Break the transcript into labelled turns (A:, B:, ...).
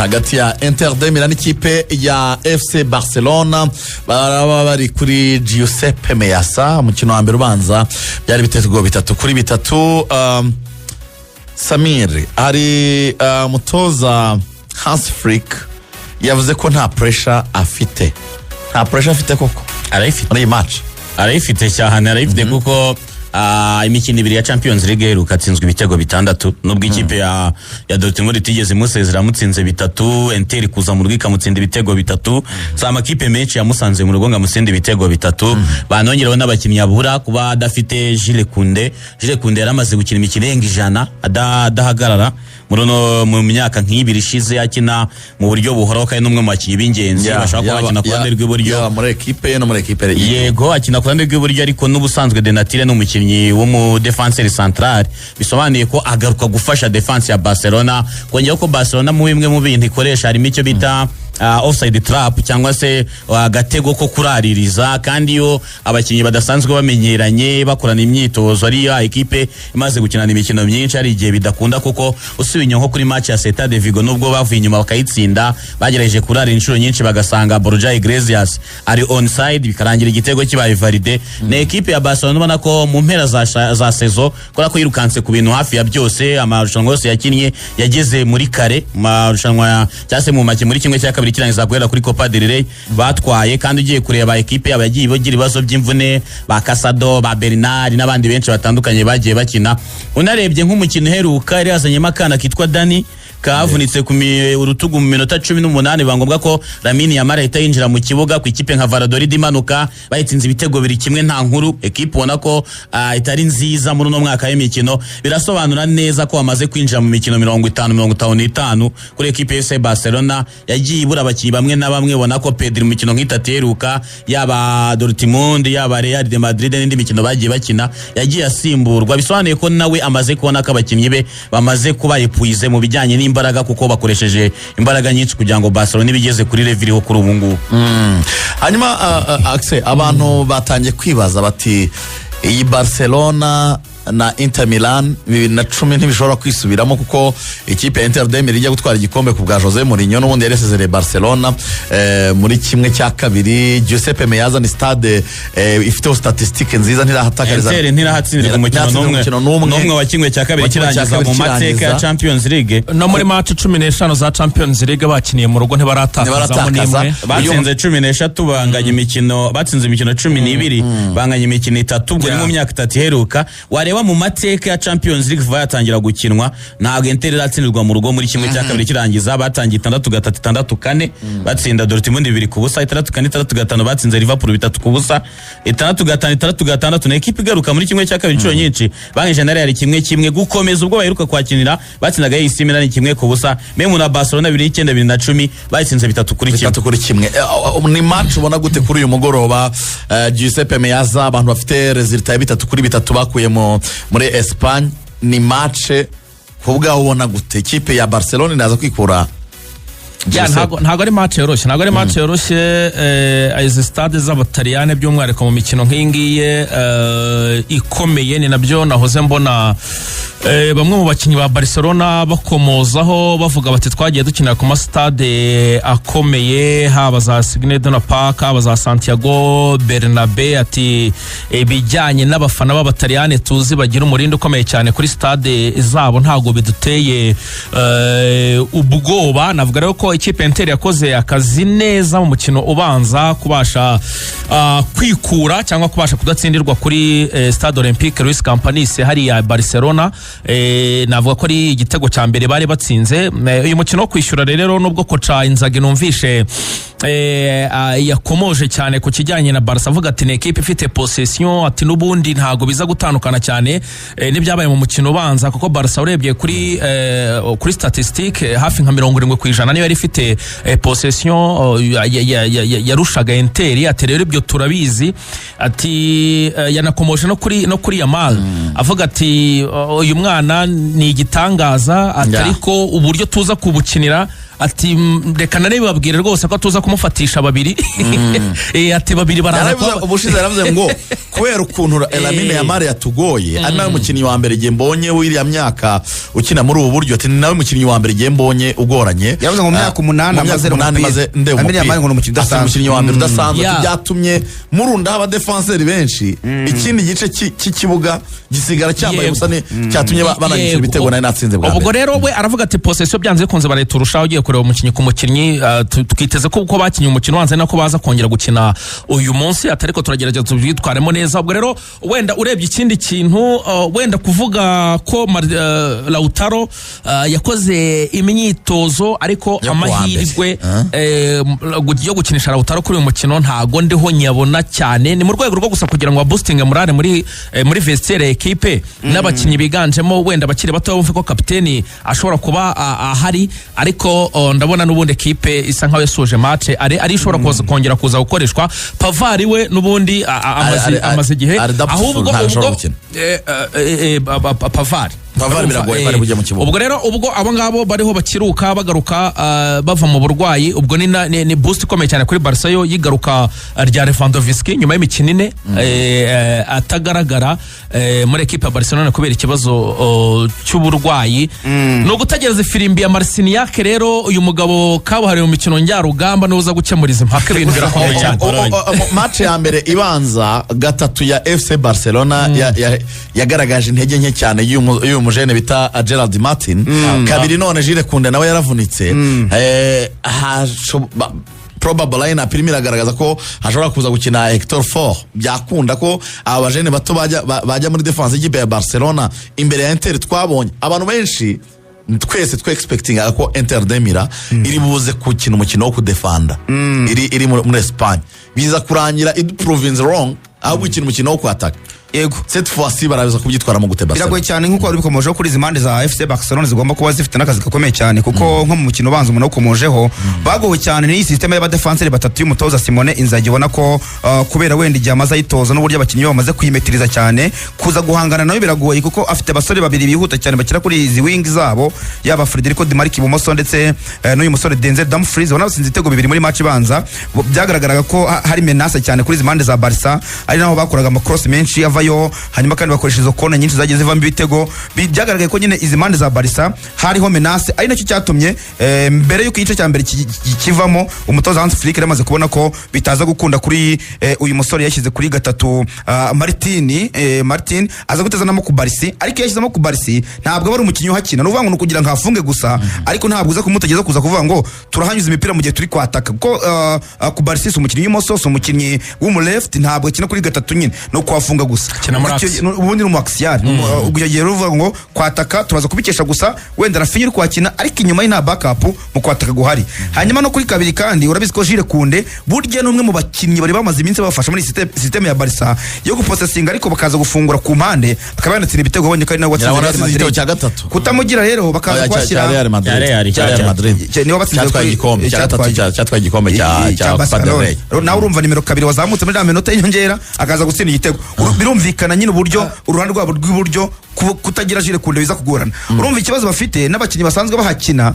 A: hagati ya Inter de Milan n'ikipe ya FC Barcelona baraba bari kuri Giuseppe Meazza. Umukino wa mbere ubanza byari bitego 3-3. Samir ari mutoza Hans Flick yavuze ko nta pressure afite. Nta pressure afite koko
B: arayifite
A: muri match,
B: arayifite cyane, arayifite kuko imikino ibiri ya Champions League rukatsinzwe ibitego 6 nubwo ikipe ya Dortmund itigeze musezera mutsinze 3, Inter kuza mu rwika mutsinda ibitego 3, za makipe menshi yamusanze mu rugo ngamusinde ibitego 3. Banongereho n'abakinnyi abura kuba adafite Jules Koundé yaramaze gukina imikino yenga 100 adahagarara mu myaka nk'ibiri ishize akina mu buryo buhoraho kandi n'umwe mu bakinnyi b'ingenzi bashaka kubakina ku ruhande rw'iburyo
A: muri equipe no muri equipe
B: yego akina ku ruhande rw'iburyo ariko n'ubusanzwe Denatile n'umukinnyi wo mu defenseur central, bisobanuye ko agaruka gufasha defense ya Barcelona. Kongera ko Barcelona mu bimwe mu bintu ikoresha harimo icyo bita offside trap cyangwa se agatego ko kuraririza, kandi yo abakinnyi badasanzwe bamenyeranye bakorana imyitozo ari ya equipe imaze gukinana imikino myinshi, ari igihe bidakunda kuko usubinye nko kuri match ya Celta de Vigo nubwo bavuye inyuma bakayitsinda bagerageje kurara inshuro nyinshi bagasanga Borja Iglesias ari onside bikarangira igitego kibaye valide. Na equipe ya Barcelona ubona ko mu mpera za saison kora ko yirukanse ku bintu hafi ya byose, amarushanwa yose yakinnye yageze muri kare, amarushanwa cyase mu make muri kimwe cya kabiri kirangiza guhera kuri Copa del Rey batwaye, kandi ugiye kureba equipe yabagiye bagira ibibazo by'imvune ba Casado ba Bernard n'abandi benshi batandukanye bagiye bakina. Unarebye nk'umukino heruka yari yazanyemo akana kitwa Dani kavunitse ku urutugu mu minota 18, bangombwa ko Lamine Yamal ahita yinjira mu kibuga ku ikipe nka Valladolid imanuka bayitsinze ibitego 2-1 nta nkuru. Equipe ubona ko itari nziza muri no mwaka y'imikino, birasobanura neza ko bamaze kwinjira mu mikino 50-55 kuri equipe ya Barcelona. Yagiye ibura abakinnyi bamwe na bamwe, ubona ko Pedri mu mikino nk'itateruka yaba Dortmund yaba Real de Madrid n'indi mikino bagiye bakina yagiye asimburwa, bisobanuye ko nawe amaze kubona ko abakinnyi be bamaze kuba epuize mu bijyanye imbaraga kuko bakoresheje imbaraga nyinshi kugira ngo Barcelona ibigeze kuri level iriho kuri ubu ngubu.
A: Hanyuma Axel, abantu batangiye kwibaza bati iyi Barcelona na Inter Milan 2010 ntibishobora kwisubiramo kuko ikipe ya Inter de Milan ijya gutwara igikombe ku bwa Jose Mourinho n'ubundi yaresezereye Barcelona muri kimwe cya kabiri. Giuseppe Meazza ni stade ifite statistique nziza, ntirahatakariza
B: Inter ntirahatsindirwa umukino n'umwe wa kimwe cya kabiri kirangiza mu mateka ya Champions League.
C: No muri match 15 za Champions League bakiniye mu rugo ntibaratakaza n'imwe,
B: batsinze 13 banganya imikino, batsinze imikino 12 banganya imikino 3 ubwo mu myaka 3 heruka. Mu mateka ya Champions League vuba yatangira gukinwa ntabwo Inter iratsindirwa mu rugo muri kimwe cya kabiri kirangiza. Batangiye 6-3-6-4 batsinda Dortmund 2-0, 6-4-6-5 batsinze Liverpool 3-0, 6-5-6-6 na equipe igaruka muri kimwe cya kabiri inshuro nyinshi bangije na Real 1-1 gukomeza ubwo baheruka kwakinira batsindaga AC Milan 1-0. Memu na Barcelona 2009-2010 batsinze
A: 3-1. Ni match ubona gute kuri uyu mugoroba Giuseppe Meazza? Abantu bafite resultat ya 3-3 bakuye muri Espagne. Ni match kubwa ubona gute ikipe ya Barcelona inaza kwikura?
C: Ntago ari match yoroshye, izi stade z'Abataliyane by'umwihariko mu mikino nk'ingiye ikomeye. Ni nabyo nahoze mbona bamwe mu bakinnyi ba Barcelona bakomozaho bavuga bati twagiye dukinira ku stade akomeye, haba za Signal Iduna Park, haba za Santiago Bernabeu, ati bijyanye n'abafana b'Abataliyane tuzi bagira umurindi ukomeye cyane kuri stade zabo ntago biduteye ubwoba. Navuga rero ko ikipe Inter yakoze akazi neza mu mukino ubanza kubasha kwikura cyangwa kubasha kudatsindirwa kuri Stade Olympique Luis Campanis hari ya Barcelona. Navuga ko ari igitego cya mbere bari batsinze. Uyu mukino wo kwishyura rero nubwo koca Inzaghi numvishe yakomoje cyane ku kijyanye na Barca avuga ati ni equipe ifite possession, ati nubundi ntago biza gutandukana cyane n'ibyabaye mu mukino ubanza kuko Barca urebye kuri statistique hafi nka 70% niyo yari ifite possession yarushaga Inter. Ati rero ibyo turabizi, ati yanakomoje no kuri Yamal avuga ati uyu mwana ni igitangaza, atariko uburyo tuza kubukinira ati reka nare babwire rwose ko tuza kumufatisha babiri. Ati babiri baraza
A: ubushize yaravuze ngo kubera ukuntu Lamine Yamal yatugoye ari nawe mukinnyi wa mbere mbonye w'iriya myaka ukina muri ubu buryo, ati nawe mukinnyi wa mbere mbonye ugoranye.
D: Yavuze ngo myaka 8
A: maze ndeba
D: umupira
A: asa umukinnyi wa mbere udasanzwe
C: Yeah.
A: byatumye murunda abadefenseri benshi ikindi gice cy'ikibuga gisigara cyambaye
C: Yego.
A: gusa cyatumye bananyishyura ibitego nari natsinze bwa
C: ubwo
A: mbere
C: rero we aravuga ati possession byanze bikunze barayiturushaho ugiye kureba umukinnyi ku mukinnyi twiteze ko uko bakinnye umukino wanze nako baza kongera gukina uyu munsi atariko turagerageza tubyitwaremo neza ubwo rero wenda urebye ikindi kintu wenda kuvuga ko Lautaro yakoze imyitozo ariko
A: Yo
C: amahirwe yo gukinisha Lautaro kuri uyu mukino ntago ndiho nyabona cyane ni mu rwego rwo gusa kugira ngo aboostinge morale muri vestiaire equipe n'abakinnyi biganjemo wenda bakiri bato bumve ko kapiteni ashobora kuba ahari ariko ndabona n'ubundi equipe isa nkaho yasoje match ari ishobora kongera kuza gukoreshwa Pavari we n'ubundi amaze igihe ahubwo Pavari
A: biragoye bari bujya mu kibuga
C: ubwo rero abo ngabo bariho bakiruka bagaruka bava mu burwayi ubwo ni boost ikomeye cyane kuri Barca yo yigaruka rya Lewandowski nyuma y'imikino ine atagaragara muri equipe ya Barcelona kubera ikibazo cy'uburwayi no gutegereza ifirimbi ya Marciniak rero uyu mugabo kabuhariwe mu mikino njyarugamba n'uza gukemuriza impaka ibintu birakomeye cyane
A: match ya mbere ibanza gatatu ya FC Barcelona yagaragaje intege nke cyane y'uyu mujene bita Gerard Martin kabiri none Jules Koundé nawe yaravunitse probable line apirimo iragaragaza ko hashobora kuza gukina Hector Fort byakunda ko aba bajene bato bajya muri defense y'ikipe ya Barcelona imbere ya Inter twabonye abantu benshi twese expecting ko Inter de Mira iri buze gukina umukino wo kudefanda iri muri Espagne biza kurangira it province wrong aho gukina umukino wo kwataka
D: yego
A: cette fois-ci barabiza kubyitwara mu gute Barcelona
D: biragoye cyane nkuko wari bikomojeho kuri zimande za FC Barcelona zigomba kuba zifite n'akazi gakomeye cyane kuko nko mu mukino ubanza umuntu ukomojeho bagowe cyane ni system y'abadefenseur batatu y'umutoza Simone Inzaghi ubona ko kubera wenda igihe amaze ayitoza n'uburyo abakinnyi bamaze kuyimetiriza cyane kuza guhangana nayo biragoye kuko afite abasore babiri bihuta cyane bakira kuri izi wing zabo yaba Federico Di Marchi ibumoso ndetse n'uyu musore Denzel Dumfries ubona basinze ibitego bibiri muri match ibanza byagaragaraga ko hari menace cyane kuri zimande za Barca ari naho bakoraga cross menshi yo hanyuma kandi bakoresha izo kona nyinshi zagiye zivamo ibitego byagaragaye ko nyine izi mande za Barca hariho menace ari nacyo cyatumye mbere y'uko igice cya mbere kivamo umutoza Hans Flick yamaze kubona ko bitaza gukunda kuri uyu musore yashyize kuri gatatu Martin aza gutezanamo ku Barca ariko yashyizemo ku Barca ntabwo ari umukinnyi uhakina n'uvuga ngo kugira ngo hafunge gusa ariko ntabwo uza kumutegeza kuza kuvuga ngo turahanyuza imipira mu gihe turi kwataka kuko ku Barca umukinnyi w'imoso umukinnyi w'umu left ntabwo akina kuri gatatu nyine no kwafunga gusa ubundi mu axial ugiye ruvuga ngo kwataka turaza kubikesha gusa wenda Rafinha uri kwakina ariko inyuma y'ina backup mu kwataka guhari hanyuma no kuri kabiri kandi urabizi ko Jules Koundé burya n'umwe mu bakinnyi bari bamaze iminsi bafasha muri system ya Barca yo gupossessinga ariko bakaza gufungura ku mpande akaba yanatsinda ibitego bonye kandi nawe watsinze
A: igitego cya gatatu
D: kutamugira rero bakaza kwashyira
A: Real Madrid
D: niyo batsinze
A: cyatwaye igikombe cya Barcelona
D: nawe urumva nimero kabiri wazamutse muri minota y'inyongera akaza gutsinda igitego birumvikana nyine uburyo uruhande rwabo rw'iburyo kutagira Jules Koundé biza kugorana urumva ikibazo bafite n'abakinnyi basanzwe bahakina